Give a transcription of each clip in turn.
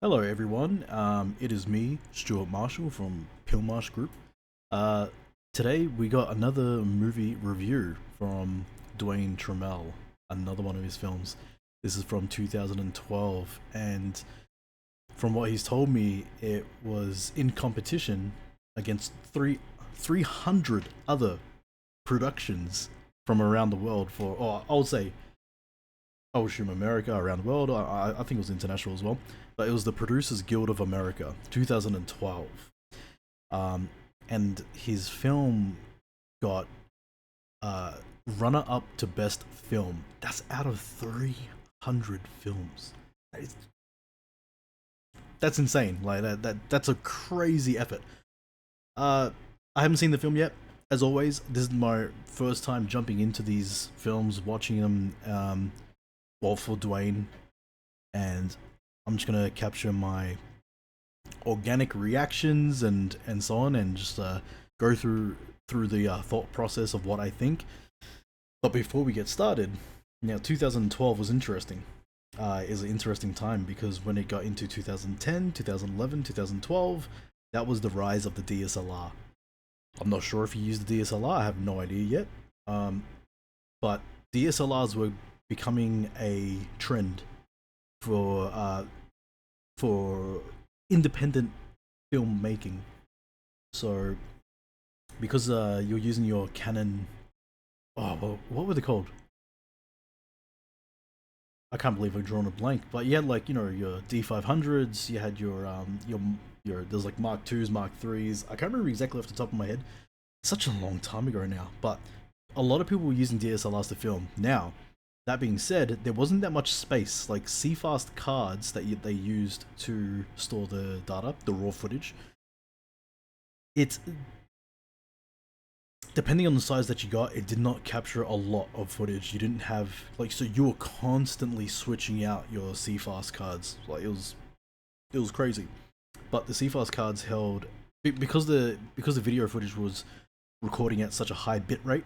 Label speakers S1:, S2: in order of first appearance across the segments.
S1: Hello everyone, it is me, Stuart Marshall from Pillmarsh Group. Uh, Today we got another movie review from DUANE TRAMMELL, another one of his films. This is from 2012, and from what he's told me, it was in competition against 300 other productions from around the world for, or I would say, I would assume America, around the world. I think it was international as well, but it was the Producers Guild of America, 2012. Um, and his film got uh, runner up to best film. That's out of 300 films. That is, that's insane. Like that's a crazy effort. Uh, I haven't seen the film yet. As always, this is my first time jumping into these films, watching them. Well, for DUANE, and I'm just gonna capture my organic reactions and so on, and just go through the thought process of what I think. But before we get started, now 2012 was interesting. Is an interesting time because when it got into 2010, 2011, 2012, that was the rise of the DSLR. I'm not sure if you use the DSLR. I have no idea yet. But DSLRs were becoming a trend for independent filmmaking. So because you're using your Canon, oh well, what were they called? I can't believe I've drawn a blank. But you had, like, you know, your D500s. You had your there's like Mark twos, Mark threes. I can't remember exactly off the top of my head. Such a long time ago now. But a lot of people were using DSLRs to film. Now, that being said, there wasn't that much space. Like CFast cards that they used to store the data, the raw footage. It's depending on the size that you got, it did not capture a lot of footage. You didn't have, like, so you were constantly switching out your CFast cards. Like it was crazy. But the CFast cards held, because the video footage was recording at such a high bit rate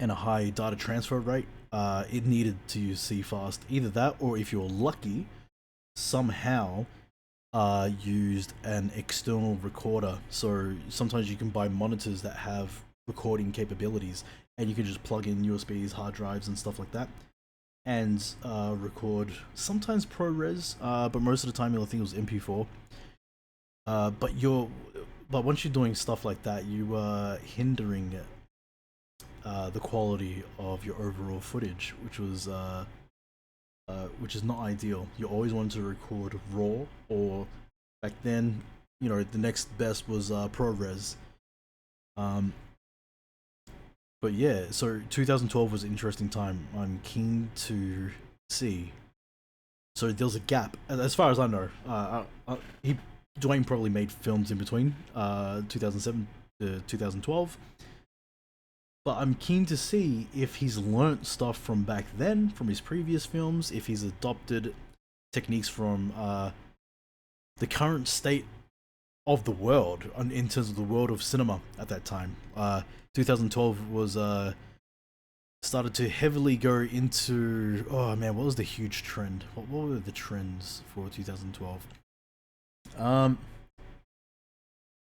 S1: and a high data transfer rate, it needed to use CFast. Either that, or if you're lucky, somehow used an external recorder. So sometimes you can buy monitors that have recording capabilities, and you can just plug in USBs, hard drives, and stuff like that, and record. Sometimes ProRes, but most of the time I think it was MP4. But once you're doing stuff like that, you are hindering the quality of your overall footage, which is not ideal. You always want to record raw, or back then, you know, the next best was ProRes. Um, but yeah, so 2012 was an interesting time. I'm keen to see. So there's a gap, as far as I know. DUANE probably made films in between 2007 to 2012. But I'm keen to see if he's learnt stuff from back then, from his previous films, if he's adopted techniques from the current state of the world, in terms of the world of cinema at that time. 2012 was started to heavily go into, oh man, what was the huge trend? What were the trends for 2012?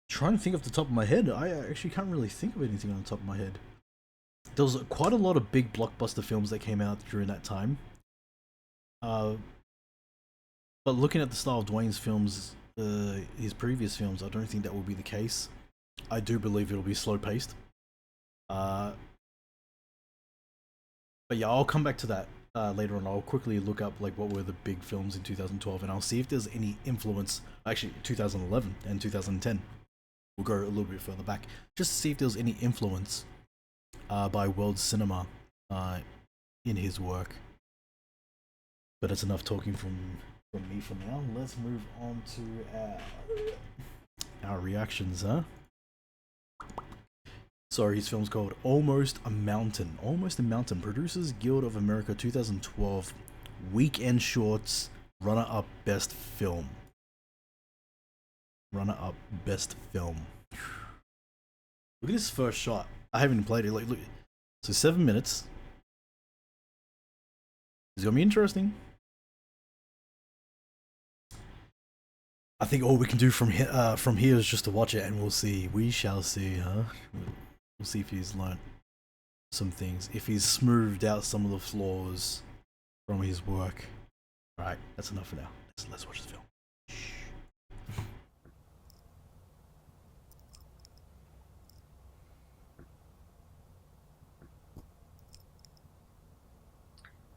S1: Trying to think off the top of my head. I actually can't really think of anything on the top of my head. There was quite a lot of big blockbuster films that came out during that time. But looking at the style of DUANE's films, his previous films, I don't think that will be the case. I do believe it'll be slow paced. But yeah, I'll come back to that later on. I'll quickly look up like what were the big films in 2012, and I'll see if there's any influence. Actually, 2011 and 2010. We'll go a little bit further back just to see if there's any influence by world cinema in his work. But it's enough talking from me for now. Let's move on to our reactions, huh? So his film's called Almost a Mountain. Almost a Mountain. Producers Guild of America 2012. Weekend Shorts. Runner-up Best Film. Runner-up Best Film. Look at this first shot. I haven't played it. Like, look. So 7 minutes. It's gonna be interesting. I think all we can do from here is just to watch it, and we'll see. We shall see, huh? We'll see if he's learnt some things, if he's smoothed out some of the flaws from his work. All right, that's enough for now. Let's watch the film.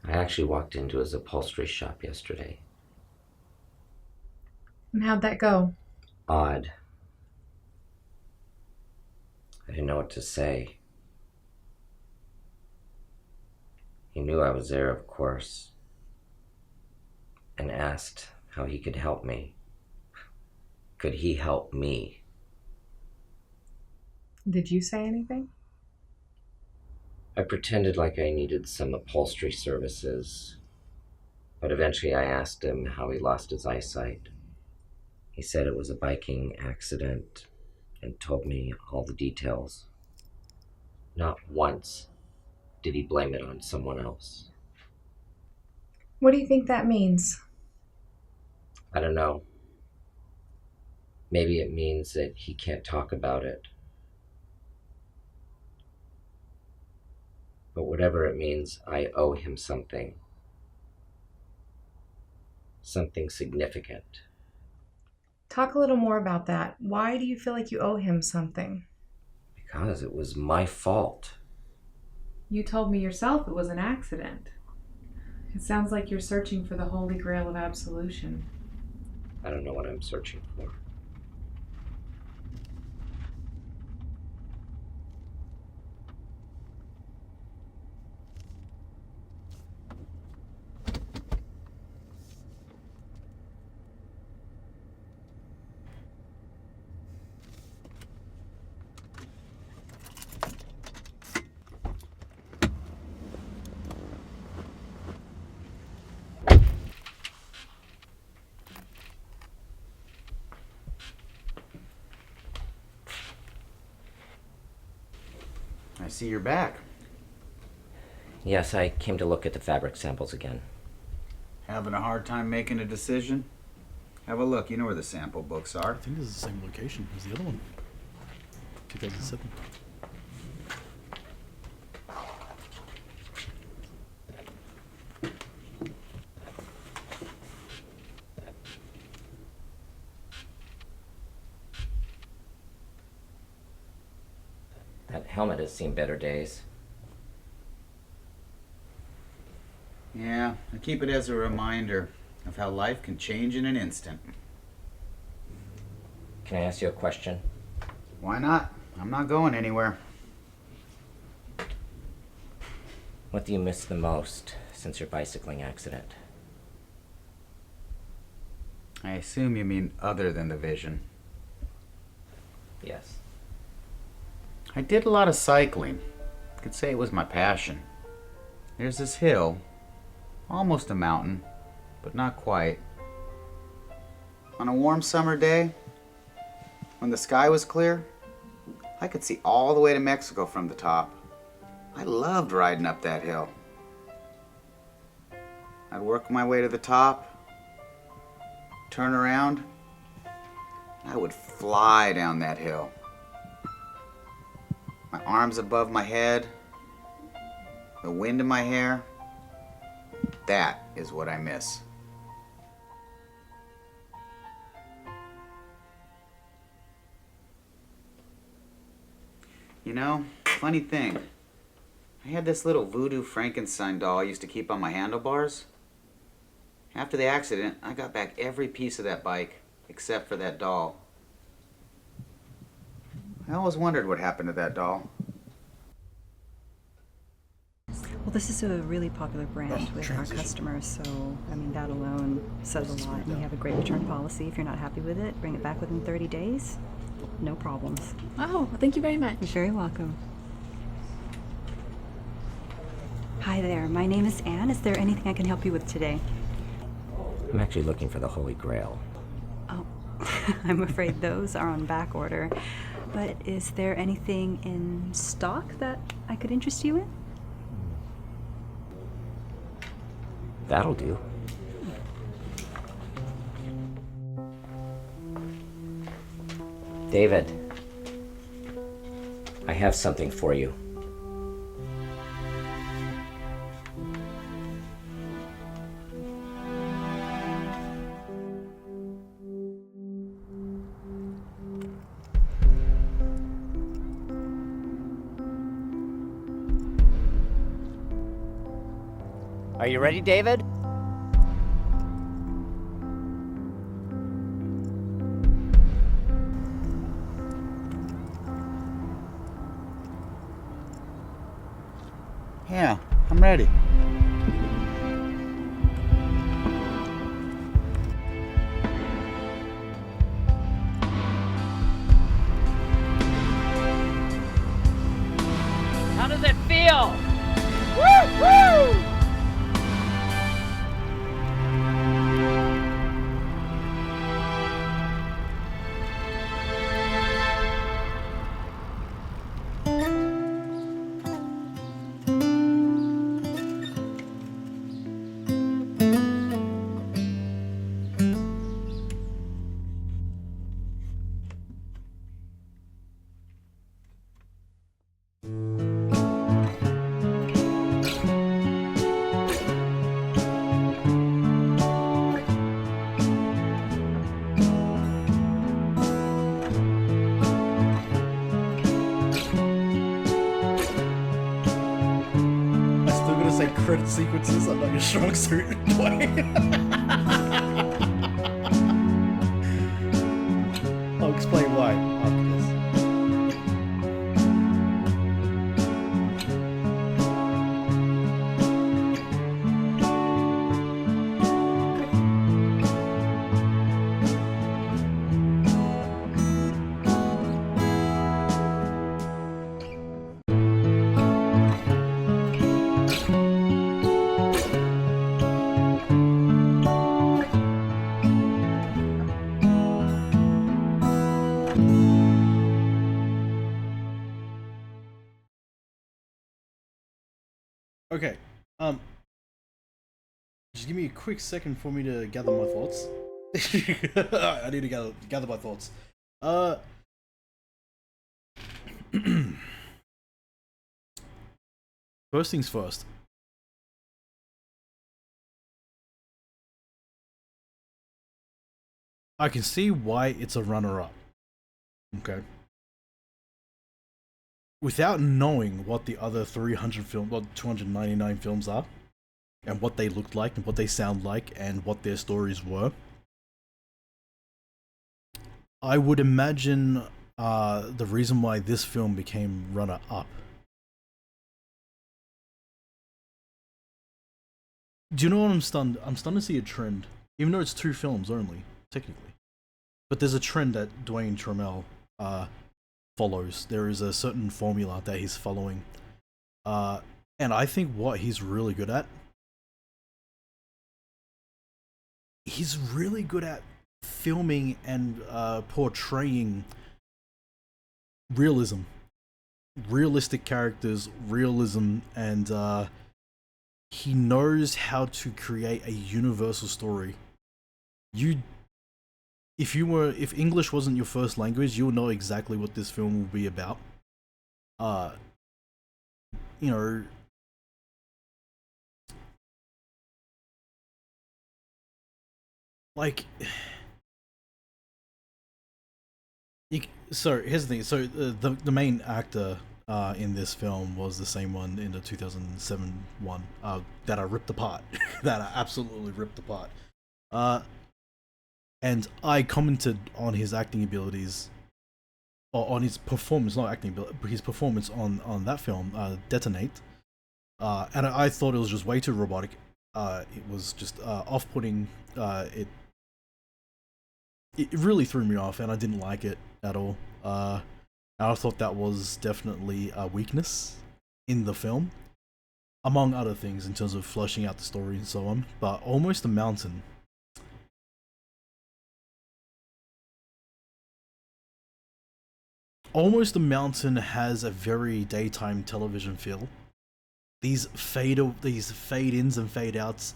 S2: I actually walked into his upholstery shop yesterday.
S3: And how'd that go?
S2: Odd. I didn't know what to say. He knew I was there, of course, and asked how he could help me. Could he help me?
S3: Did you say anything?
S2: I pretended like I needed some upholstery services, but eventually I asked him how he lost his eyesight. He said it was a biking accident and told me all the details. Not once did he blame it on someone else.
S3: What do you think that means?
S2: I don't know. Maybe it means that he can't talk about it. But whatever it means, I owe him something. Something significant.
S3: Talk a little more about that. Why do you feel like you owe him something?
S2: Because it was my fault.
S3: You told me yourself it was an accident. It sounds like you're searching for the Holy Grail of absolution.
S2: I don't know what I'm searching for.
S4: I see you're back.
S2: Yes, I came to look at the fabric samples again.
S4: Having a hard time making a decision? Have a look. You know where the sample books are.
S1: I think this is the same location as the other one. 2007.
S2: That helmet has seen better days.
S4: Yeah, I keep it as a reminder of how life can change in an instant.
S2: Can I ask you a question?
S4: Why not? I'm not going anywhere.
S2: What do you miss the most since your bicycling accident?
S4: I assume you mean other than the vision.
S2: Yes.
S4: I did a lot of cycling. Could say it was my passion. There's this hill, almost a mountain, but not quite. On a warm summer day, when the sky was clear, I could see all the way to Mexico from the top. I loved riding up that hill. I'd work my way to the top, turn around, I would fly down that hill. My arms above my head, the wind in my hair. That is what I miss. You know, funny thing. I had this little voodoo Frankenstein doll I used to keep on my handlebars. After the accident, I got back every piece of that bike, except for that doll. I always wondered what happened to that doll.
S5: Well, this is a really popular brand with our customers, so, I mean, that alone says a lot. And we have a great return policy. If you're not happy with it, bring it back within 30 days. No problems.
S6: Oh, thank you very much.
S5: You're very welcome. Hi there, my name is Anne. Is there anything I can help you with today?
S2: I'm actually looking for the Holy Grail.
S5: Oh, I'm afraid those are on back order. But is there anything in stock that I could interest you in?
S2: That'll do. David, I have something for you.
S6: Are you ready, David?
S4: Yeah, I'm ready.
S6: How does it feel? Woo! Woo!
S1: I still gonna say credit sequences are like a strong suit. I'll explain why after this. Okay, just give me a quick second for me to gather my thoughts. I need to gather my thoughts. First things first. I can see why it's a runner-up. Okay. Without knowing what the other 300 film, well, 299 films are, and what they looked like, and what they sound like, and what their stories were, I would imagine the reason why this film became runner-up. Do you know what I'm stunned? I'm stunned to see a trend, even though it's 2 films only, technically. But there's a trend that DUANE TRAMMELL follows. There is a certain formula that he's following. And I think what he's really good at, he's really good at filming and portraying realism. Realistic characters, realism, and he knows how to create a universal story. If English wasn't your first language, you would know exactly what this film will be about. You know, like, so here's the thing. So the main actor in this film was the same one in the 2007 one that I ripped apart. That I absolutely ripped apart. And I commented on his acting abilities, or on his performance, not acting ability, but his performance on that film, Detonate. And I thought it was just way too robotic. It was just off-putting. It really threw me off, and I didn't like it at all. And I thought that was definitely a weakness in the film, among other things, in terms of fleshing out the story and so on. But Almost a Mountain, Almost a Mountain has a very daytime television feel. These fade ins and fade outs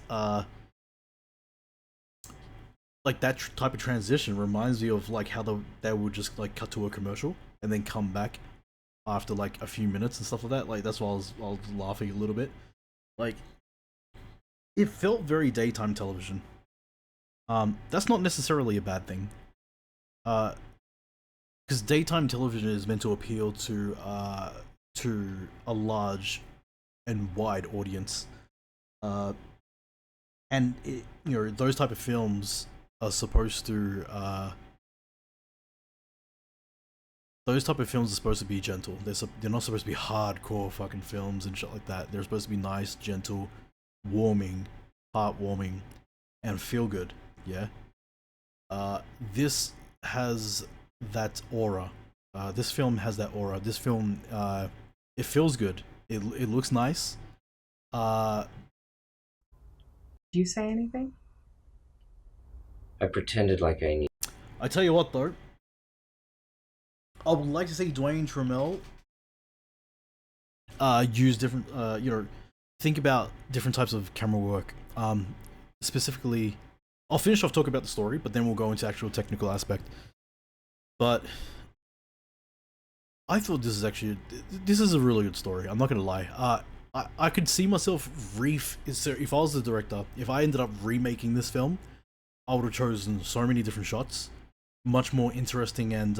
S1: like that type of transition reminds me of like how they would just like cut to a commercial and then come back after like a few minutes and stuff like that. Like that's why I was laughing a little bit. Like it felt very daytime television. That's not necessarily a bad thing. Because daytime television is meant to appeal to a large and wide audience. And it, you know, those type of films are supposed to be gentle. They're not supposed to be hardcore fucking films and shit like that. They're supposed to be nice, gentle, warming, heartwarming, and feel good. Yeah. This has that aura. This film has that aura. This film, it feels good. It looks nice.
S3: Did you say anything?
S2: I pretended like I knew.
S1: I tell you what, though. I would like to see DUANE TRAMMELL use different, you know, think about different types of camera work. Specifically, I'll finish off talking about the story, but then we'll go into actual technical aspect. But I thought this is a really good story. I'm not gonna lie. I could see myself if I was the director, if I ended up remaking this film, I would have chosen so many different shots, much more interesting and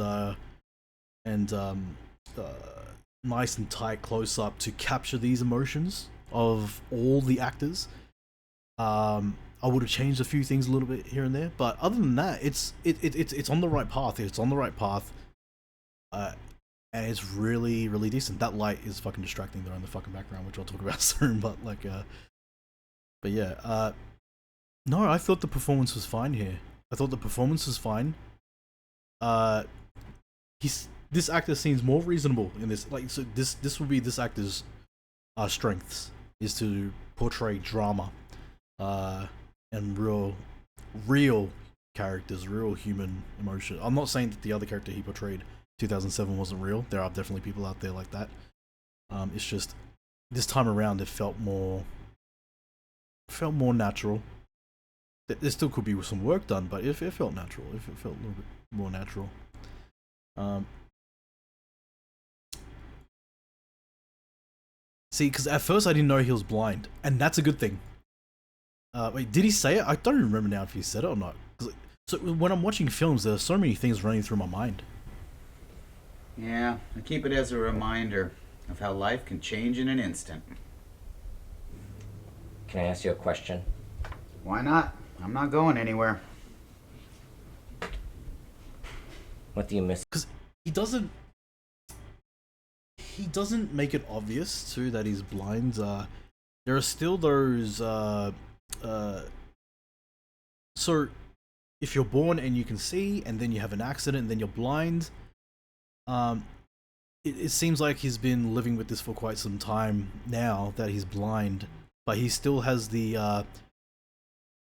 S1: nice and tight close up to capture these emotions of all the actors. I would have changed a few things a little bit here and there, but other than that, it's on the right path. It's on the right path, and it's really decent. That light is fucking distracting though in the fucking background, which I'll talk about soon. But like, but yeah, no, I thought the performance was fine here. I thought the performance was fine. This actor seems more reasonable in this. Like, so this would be this actor's strengths is to portray drama, and real characters, real human emotion. I'm not saying that the other character he portrayed 2007 wasn't real. There are definitely people out there like that. It's just this time around it felt more natural. There still could be some work done, but it felt natural. It felt a little bit more natural. See, because at first I didn't know he was blind, and that's a good thing. Wait, did he say it? I don't remember now if he said it or not. So when I'm watching films, there are so many things running through my mind.
S4: Yeah, I keep it as a reminder of how life can change in an instant.
S2: Can I ask you a question?
S4: Why not? I'm not going anywhere.
S2: What do you miss?
S1: Because he doesn't make it obvious too that he's blind. There are still those so if you're born and you can see and then you have an accident and then you're blind, it seems like he's been living with this for quite some time now that he's blind, but he still has the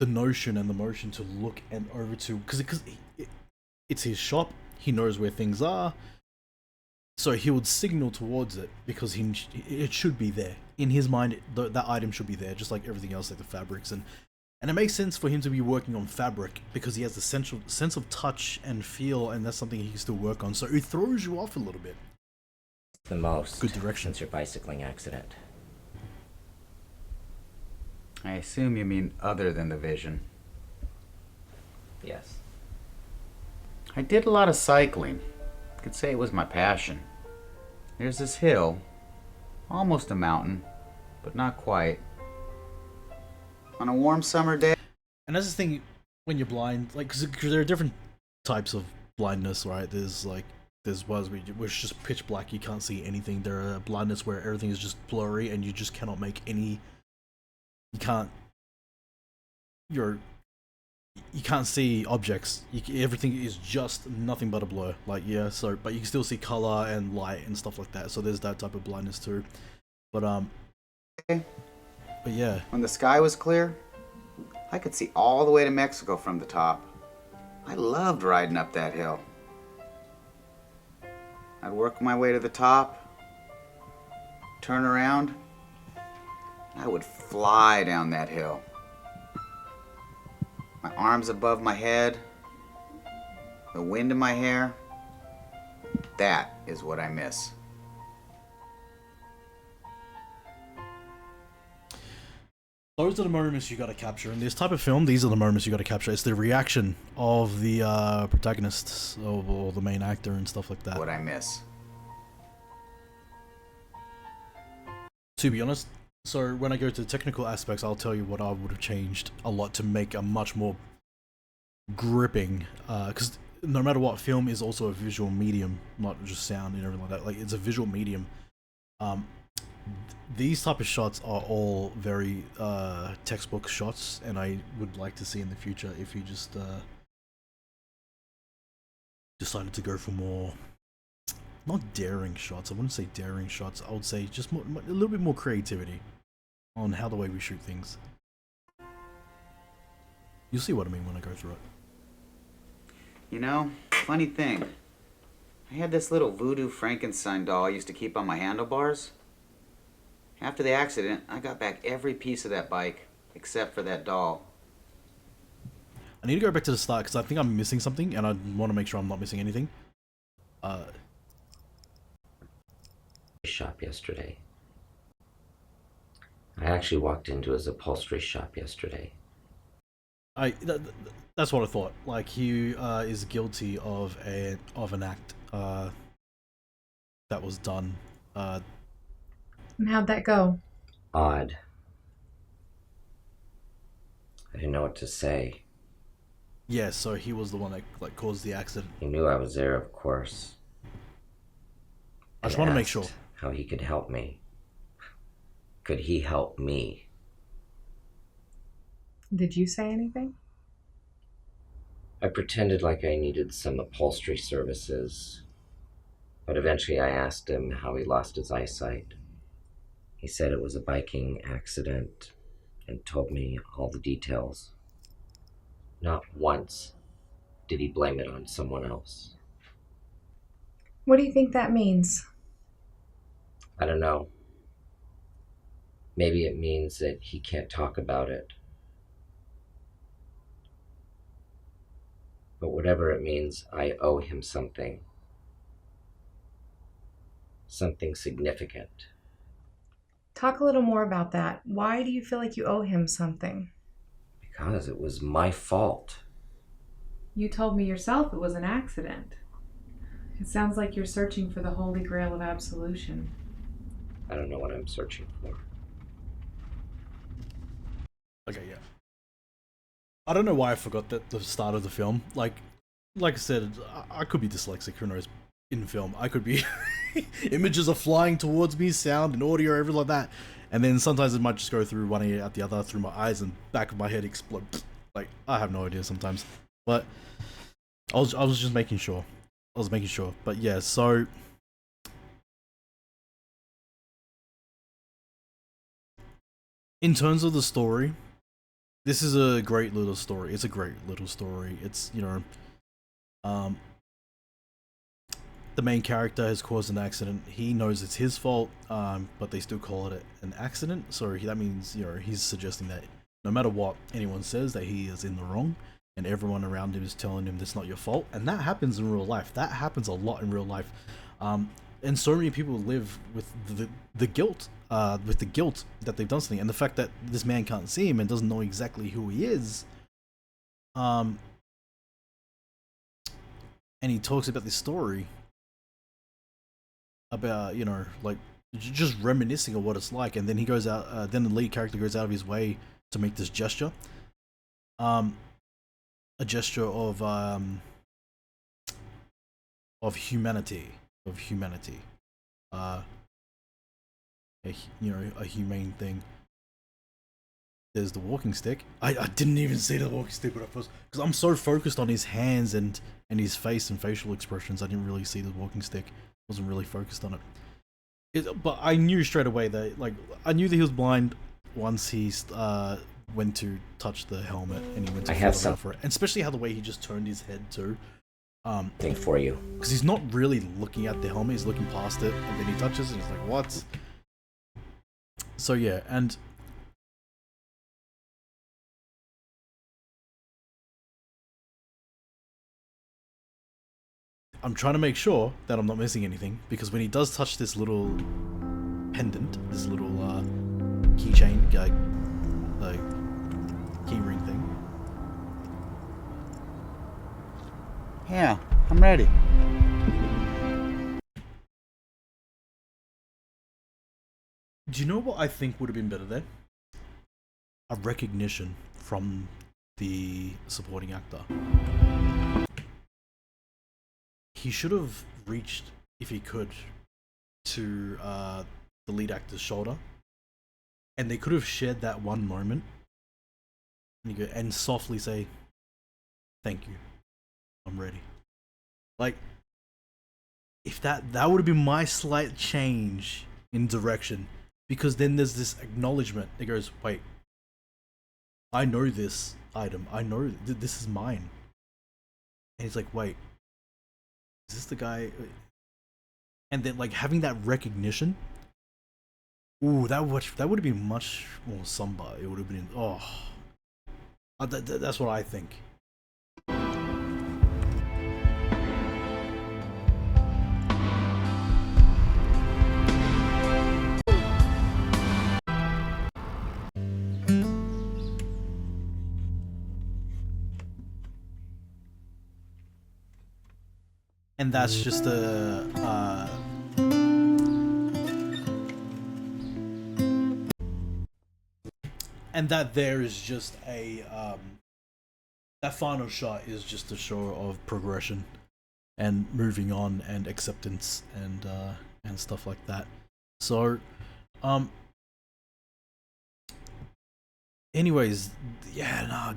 S1: notion and the motion to look and over to, because it's his shop. He knows where things are, so he would signal towards it because it should be there in his mind. That item should be there, just like everything else, like the fabrics, and it makes sense for him to be working on fabric because he has the sense of touch and feel, and that's something he can still work on. So it throws you off a little bit.
S2: The most.
S1: Good direction.
S2: Since your bicycling accident.
S4: I assume you mean other than the vision.
S2: Yes.
S4: I did a lot of cycling. Could say it was my passion. There's this hill, almost a mountain, but not quite. On a warm summer day.
S1: And that's the thing when you're blind, like, because there are different types of blindness, right? There's ones where it's just pitch black, you can't see anything. There are blindness where everything is just blurry and you just cannot make any. You can't see objects. Everything is just nothing but a blur. Like, yeah, so, but you can still see color and light and stuff like that. So there's that type of blindness too. But yeah.
S4: When the sky was clear, I could see all the way to Mexico from the top. I loved riding up that hill. I'd work my way to the top, turn around, I would fly down that hill. my arms above my head, the wind in my hair. That is what I miss.
S1: Those are the moments you gotta capture. In this type of film, these are the moments you gotta capture. It's the reaction of the protagonists or the main actor and stuff like that.
S4: What I miss.
S1: To be honest, so when I go to the technical aspects, I'll tell you what I would have changed a lot to make a much more gripping, because no matter what, film is also a visual medium, not just sound and everything like that. Like, it's a visual medium. These type of shots are all very textbook shots, and I would like to see in the future if you just decided to go for more, not daring shots. I wouldn't say daring shots. I would say just a little bit more creativity on how the way we shoot things. You'll see what I mean when I go through it.
S4: You know, funny thing. I had this little voodoo Frankenstein doll I used to keep on my handlebars. After the accident, I got back every piece of that bike, except for that doll.
S1: I need to go back to the start because I think I'm missing something, and I want to make sure I'm not missing anything.
S2: Shop yesterday. I actually walked into his upholstery shop yesterday.
S1: That's what I thought. Like, he is guilty of an act that was done.
S3: And how'd that go?
S2: Odd. I didn't know what to say.
S1: Yeah, so he was the one that like caused the accident.
S2: He knew I was there, of course.
S1: I just want to make sure.
S2: How he could help me. Could he help me?
S3: Did you say anything?
S2: I pretended like I needed some upholstery services, but eventually I asked him how he lost his eyesight. He said it was a biking accident and told me all the details. Not once did he blame it on someone else.
S3: What do you think that means?
S2: I don't know. Maybe it means that he can't talk about it. But whatever it means, I owe him something. Something significant.
S3: Talk a little more about that. Why do you feel like you owe him something?
S2: Because it was my fault.
S3: You told me yourself it was an accident. It sounds like you're searching for the holy grail of absolution.
S2: I don't know what I'm searching for.
S1: Okay, yeah. I don't know why I forgot that the start of the film. Like I said, I could be dyslexic. Who knows? In film, I could be. Images are flying towards me, sound and audio, everything like that. And then sometimes it might just go through one ear out the other, through my eyes, and back of my head explode. Like, I have no idea sometimes. But I was just making sure. I was making sure. But yeah, so in terms of the story, this is a great little story. It's a great little story. It's, you know, the main character has caused an accident. He knows it's his fault, but they still call it an accident. So that means, you know, he's suggesting that no matter what anyone says, that he is in the wrong, and everyone around him is telling him that's not your fault. And that happens in real life. That happens a lot in real life. And so many people live with the guilt, that they've done something, and the fact that this man can't see him and doesn't know exactly who he is. And he talks about this story about, you know, like just reminiscing of what it's like, and then he goes out. Then the lead character goes out of his way to make this gesture, a gesture of humanity, a humane thing. There's the walking stick. I didn't even see the walking stick when I first, because I'm so focused on his hands and his face and facial expressions. I didn't really see the walking stick. Wasn't really focused on it. But I knew straight away that, like, I knew that he was blind once he went to touch the helmet and he went to feel for it. And especially how the way he just turned his head too.
S2: Thing for you.
S1: Because he's not really looking at the helmet, he's looking past it, and then he touches it and he's like, what? So yeah, and I'm trying to make sure that I'm not missing anything, because when he does touch this little pendant, this little keychain, like key ring thing.
S4: Yeah, I'm ready.
S1: Do you know what I think would have been better there? A recognition from the supporting actor. He should have reached, if he could, to the lead actor's shoulder, and they could have shared that one moment, and softly say, "Thank you, I'm ready." Like, if that would have been my slight change in direction, because then there's this acknowledgement that goes, "Wait, I know this item. I know this is mine." And he's like, "Wait, is this the guy?" And then, like, having that recognition, ooh, that would have been much more somber. It would have been, that's what I think. And that's just and that there is just a that final shot is just a show of progression and moving on and acceptance and stuff like that. So anyways, yeah, nah,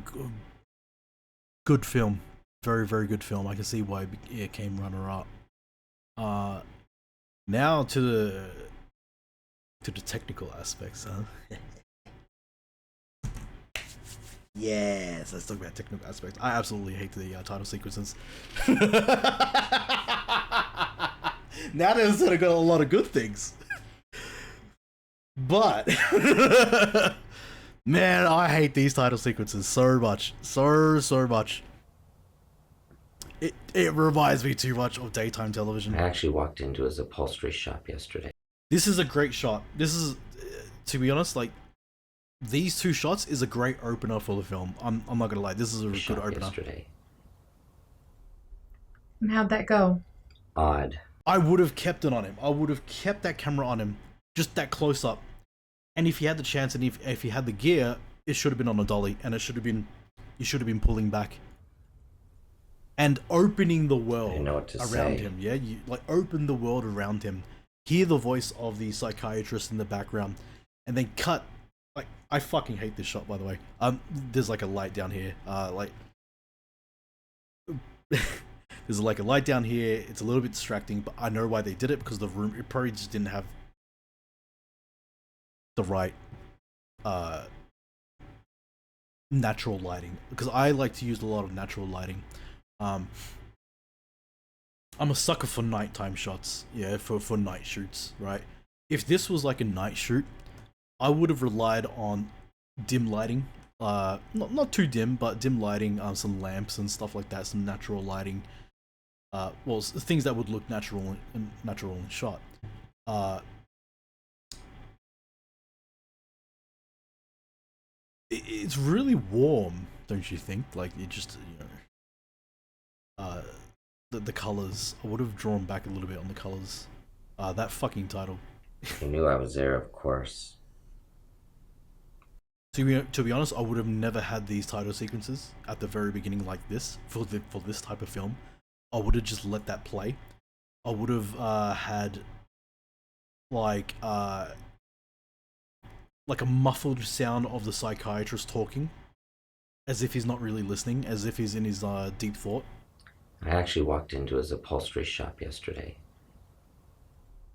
S1: good film. Very, very good film. I can see why it came runner up. Now to the technical aspects, huh? Yes, let's talk about technical aspects. I absolutely hate the title sequences. Now they sort of got a lot of good things, but man, I hate these title sequences so much, so much. It reminds me too much of daytime television.
S2: I actually walked into his upholstery shop yesterday.
S1: This is a great shot. This is, to be honest, like, these two shots is a great opener for the film. I'm not gonna lie, this is a good opener.
S2: Yesterday.
S3: And how'd that go?
S2: Odd.
S1: I would have kept it on him. I would have kept that camera on him, just that close up. And if he had the chance, and if he had the gear, it should have been on a dolly, and you should have been pulling back and opening the world around him. Yeah, you like open the world around him. Hear the voice of the psychiatrist in the background, and then cut. Like, I fucking hate this shot, by the way. There's like a light down here. There's like a light down here. It's a little bit distracting, but I know why they did it, because the room, it probably just didn't have the right natural lighting, because I like to use a lot of natural lighting. I'm a sucker for nighttime shots, yeah, for night shoots, right? If this was like a night shoot, I would have relied on dim lighting, not too dim, but dim lighting, some lamps and stuff like that, some natural lighting, well, things that would look natural in shot. It's really warm, don't you think? Like, it just, the colors. I would have drawn back a little bit on the colors. That fucking title.
S2: He knew I was there, of course.
S1: To be honest, I would have never had these title sequences at the very beginning like this for this type of film. I would have just let that play. I would have had like a muffled sound of the psychiatrist talking, as if he's not really listening, as if he's in his deep thought.
S2: I actually walked into his upholstery shop yesterday.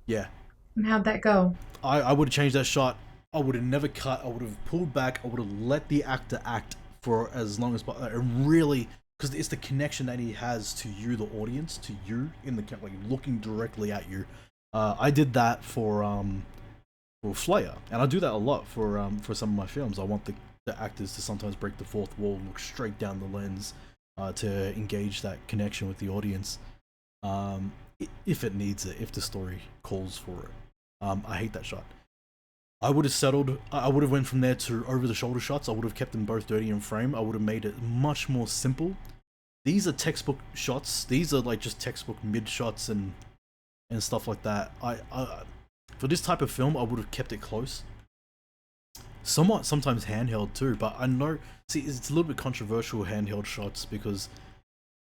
S1: Yeah.
S3: And how'd that go?
S1: I would have changed that shot. I would have never cut. I would have pulled back. I would have let the actor act for as long as possible. And really, because it's the connection that he has to you, the audience, to you in the like looking directly at you. I did that for Flyer, and I do that a lot for some of my films. I want the actors to sometimes break the fourth wall, look straight down the lens, to engage that connection with the audience. if it needs it, if the story calls for it. I hate that shot. I would have settled. I would have went from there to over the shoulder shots. I would have kept them both dirty in frame. I would have made it much more simple. These are textbook shots. These are like just textbook mid shots and stuff like that. For this type of film, I would have kept it close. Sometimes handheld too, but I know. See, it's a little bit controversial handheld shots because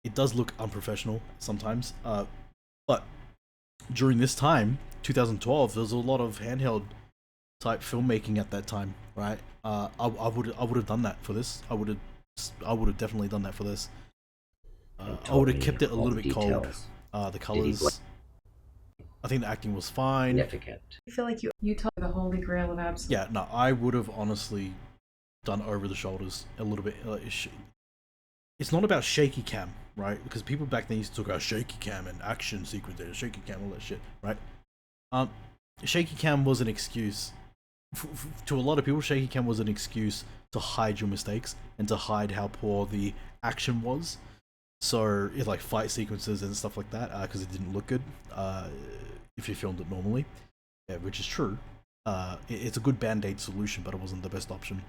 S1: it does look unprofessional sometimes. But during this time, 2012, there was a lot of handheld type filmmaking at that time, right? I would have done that for this. I would have definitely done that for this. I would have kept it a little bit cold. The colors. I think the acting was fine.
S2: Significant.
S3: I feel like you told the holy grail of absolute.
S1: Yeah, no, I would have honestly done over the shoulders a little bit. It's not about shaky cam, right? Because people back then used to talk about shaky cam and action sequence data, shaky cam, all that shit, right? Shaky cam was an excuse. To a lot of people, shaky cam was an excuse to hide your mistakes and to hide how poor the action was. So, like fight sequences and stuff like that, because it didn't look good if you filmed it normally, yeah, which is true. It's a good band-aid solution, but it wasn't the best option.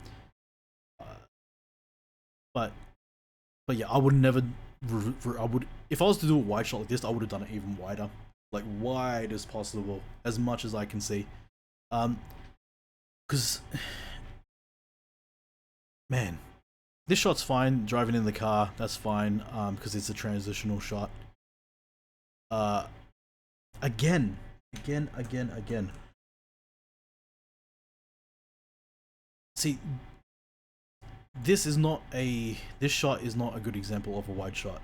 S1: But yeah, I would never. If I was to do a wide shot like this, I would have done it even wider, like wide as possible, as much as I can see. Because, man, this shot's fine. Driving in the car, that's fine. Because it's a transitional shot. Again. See, this shot is not a good example of a wide shot.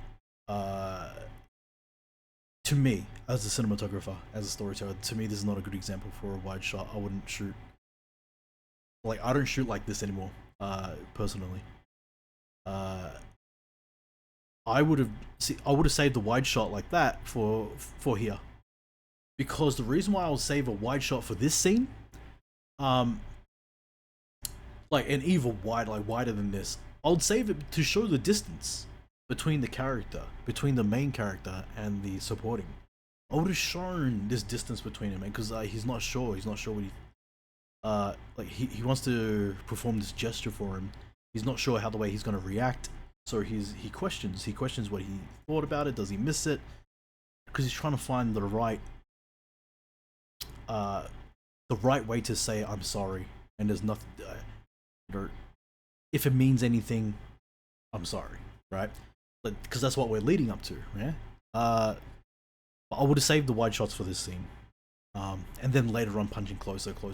S1: To me, as a cinematographer, as a storyteller, to me this is not a good example for a wide shot. I wouldn't shoot. Like, I don't shoot like this anymore, personally. I would have saved the wide shot like that for here, because the reason why I would save a wide shot for this scene, like an even wide, like wider than this, I would save it to show the distance between the main character and the supporting. I would have shown this distance between them, because he's not sure what like he wants to perform this gesture for him. He's not sure how the way he's going to react, so he questions what he thought about it. Does he miss it? Because he's trying to find the right way to say I'm sorry, and there's nothing, if it means anything, I'm sorry, right? Because that's what we're leading up to, yeah. But I would have saved the wide shots for this scene. And then later on, punching closer. Go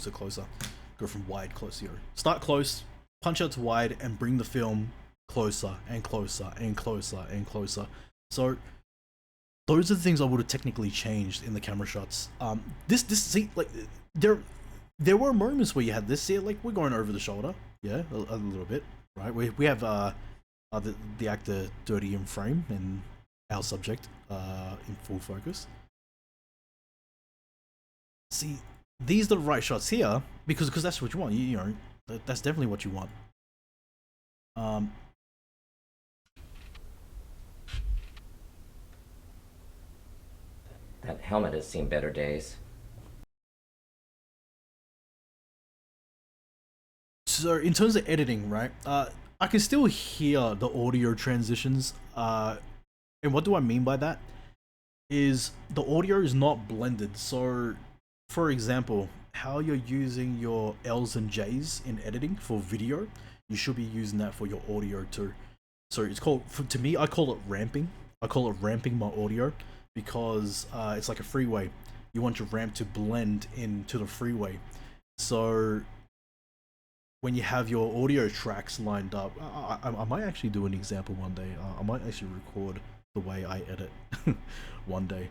S1: from wide, closer. Start close, punch out to wide, and bring the film closer and closer and closer and closer. So those are the things I would have technically changed in the camera shots. See, like there were moments where you had this. See, like we're going over the shoulder, yeah, a little bit, right? We have the actor dirty in frame and our subject in full focus. See, these are the right shots here because that's what you want. You know, that's definitely what you want.
S2: That helmet has seen better days.
S1: So in terms of editing, right? I can still hear the audio transitions. And what do I mean by that? Is the audio is not blended. So, for example, how you're using your L's and J's in editing for video, you should be using that for your audio too. So it's called, to me, I call it ramping. I call it ramping my audio because it's like a freeway. You want your ramp to blend into the freeway. So when you have your audio tracks lined up, I might actually do an example one day. I might actually record the way I edit one day.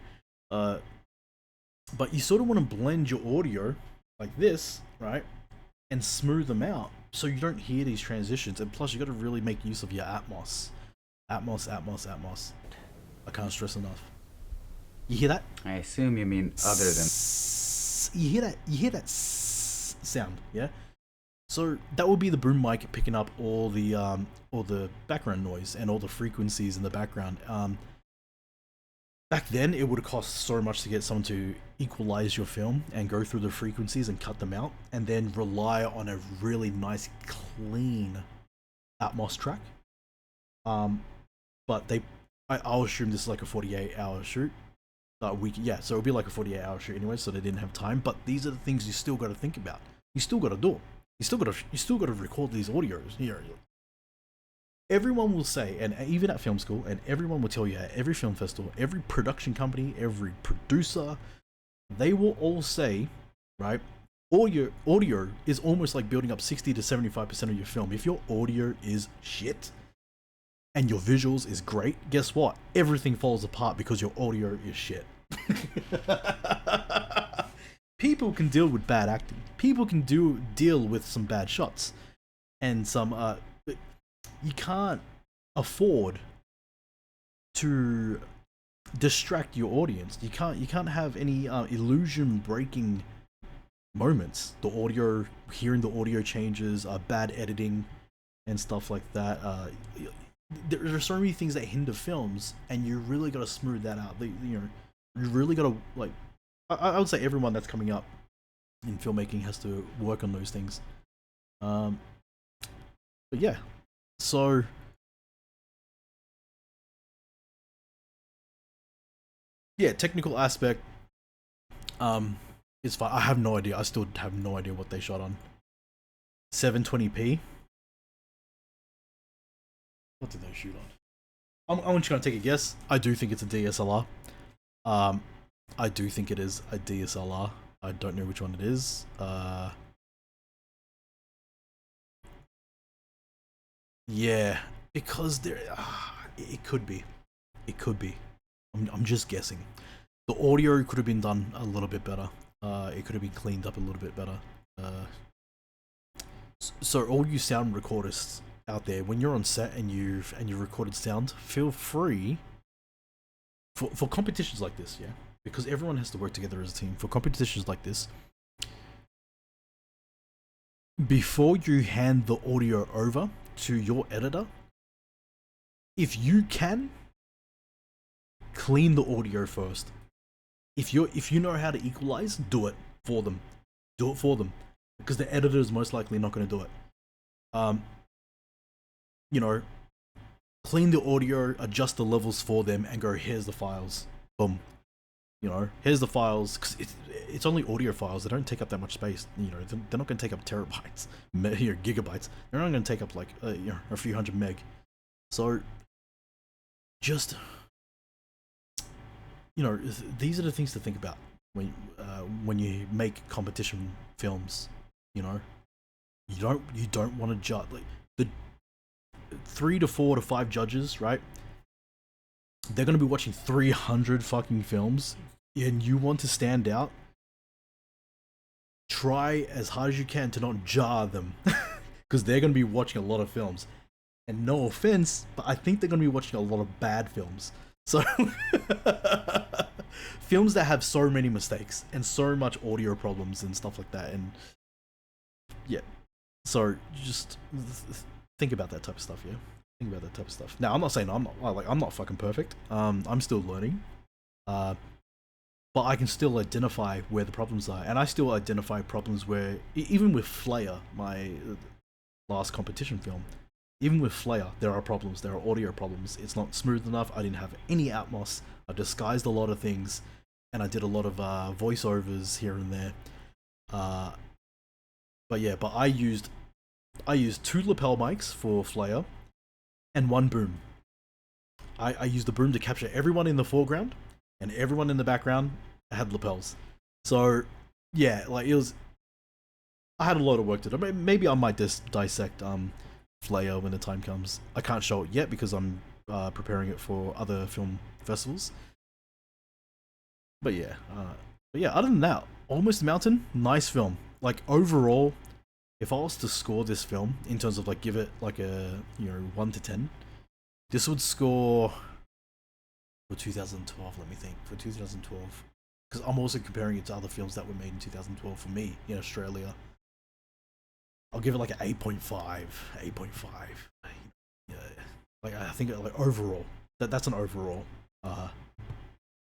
S1: But you sort of want to blend your audio like this, right? And smooth them out so you don't hear these transitions. And plus you got to really make use of your Atmos. Atmos. I can't stress enough. You hear that?
S4: I assume you mean other than...
S1: You hear that sound, yeah? So that would be the boom mic picking up all the background noise and all the frequencies in the background. back then it would have cost so much to get someone to equalize your film and go through the frequencies and cut them out, and then rely on a really nice, clean Atmos track. But I'll assume this is like a 48-hour shoot. Yeah, so it'll be like a 48-hour shoot anyway, so they didn't have time. But these are the things you still got to think about. You still got to do. You still got to record these audios. Everyone will say, and even at film school, and everyone will tell you at every film festival, every production company, every producer, they will all say, right? Audio is almost like building up 60 to 75% of your film. If your audio is shit and your visuals is great, guess what? Everything falls apart because your audio is shit. People can deal with bad acting. People can deal with some bad shots and some you can't afford to distract your audience. You can't have any illusion breaking moments. The audio, hearing the audio changes, bad editing and stuff like that. There are so many things that hinder films, and you really got to smooth that out. You really got to, like, I would say everyone that's coming up in filmmaking has to work on those things. But yeah, so yeah, technical aspect is fine. I have no idea. I still have no idea what they shot on. 720p. What did they shoot on? I'm just gonna take a guess. I do think it's a DSLR. I do think it is a DSLR. I don't know which one it is. Yeah, because there, it could be. It could be. I'm just guessing. The audio could have been done a little bit better. It could have been cleaned up a little bit better. So all you sound recordists out there, when you're on set and you've recorded sound, feel free for competitions like this, yeah, because everyone has to work together as a team. For competitions like this, before you hand the audio over to your editor, if you can, clean the audio first. If you know how to equalize, do it for them. Do it for them, because the editor is most likely not going to do it. You know, clean the audio, adjust the levels for them, and go, here's the files. Boom. You know, here's the files, because it's only audio files. They don't take up that much space. You know, they're not going to take up terabytes, gigabytes. They're not going to take up like a few hundred meg. So just, you know, these are the things to think about when you make competition films. You know, you don't want to judge like the 3 to 4 to 5 judges, right? They're going to be watching 300 fucking films, and you want to stand out. Try as hard as you can to not jar them, because they're going to be watching a lot of films. And no offense, but I think they're going to be watching a lot of bad films. So, films that have so many mistakes and so much audio problems and stuff like that. And yeah, so just think about that type of stuff, yeah. Think about that type of stuff. Now, I'm not saying I'm not fucking perfect. I'm still learning. But I can still identify where the problems are, and I still identify problems where, even with Flare, my last competition film, even with Flare, there are problems. There are audio problems. It's not smooth enough. I didn't have any Atmos. I disguised a lot of things, and I did a lot of voiceovers here and there. But yeah, but I used 2 lapel mics for Flare and 1 boom. I used the boom to capture everyone in the foreground, and everyone in the background had lapels. So yeah, like, it was, I had a lot of work to do. Maybe I might just dissect Flare when the time comes. I can't show it yet because I'm preparing it for other film festivals. But yeah, other than that, Almost Mountain, nice film. Like, overall, if I was to score this film in terms of like give it like a 1 to 10, this would score for 2012. Let me think, for 2012, because I'm also comparing it to other films that were made in 2012 for me in Australia. I'll give it like an 8.5. 8.5. Yeah, like, I think like overall, that's an overall.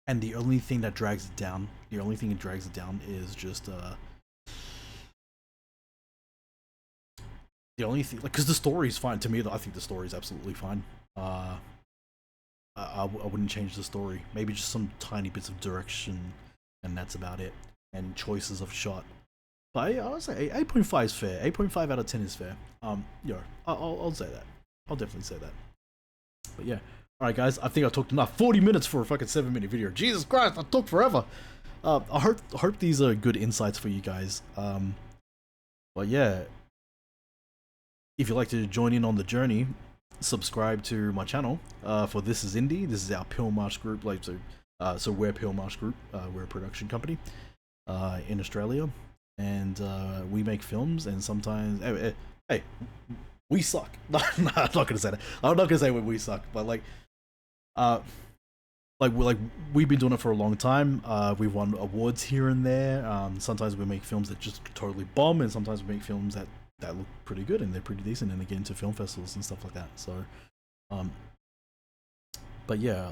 S1: and the only thing that drags it down, is just the only thing, like, because the story is fine to me. I think the story is absolutely fine. I wouldn't change the story. Maybe just some tiny bits of direction, and that's about it. And choices of shot. But I'll say 8.5 is fair. 8.5 out of 10 is fair. I'll say that. I'll definitely say that. But yeah. Alright guys, I think I talked enough. 40 minutes for a fucking 7-minute video. Jesus Christ, I talked forever. I hope these are good insights for you guys. But yeah. If you'd like to join in on the journey, subscribe to my channel. For This Is Indie. This is our Pillmarsh group. So we're Pillmarsh Group. We're a production company in Australia. And we make films, and sometimes hey, we suck. No, I'm not gonna say that. I'm not gonna say we suck, but we've been doing it for a long time. We've won awards here and there. Sometimes we make films that just totally bomb, and sometimes we make films that look pretty good and they're pretty decent, and they get into film festivals and stuff like that. So, but yeah,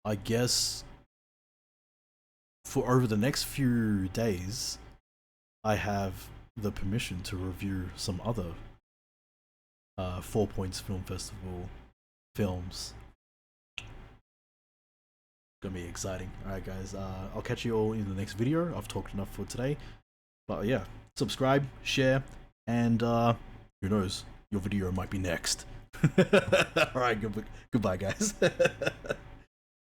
S1: I guess for over the next few days, I have the permission to review some other 4 Points Film Festival films. Gonna be exciting. Alright guys, I'll catch you all in the next video. I've talked enough for today. But yeah, subscribe, share, and who knows, your video might be next. Alright, goodbye guys.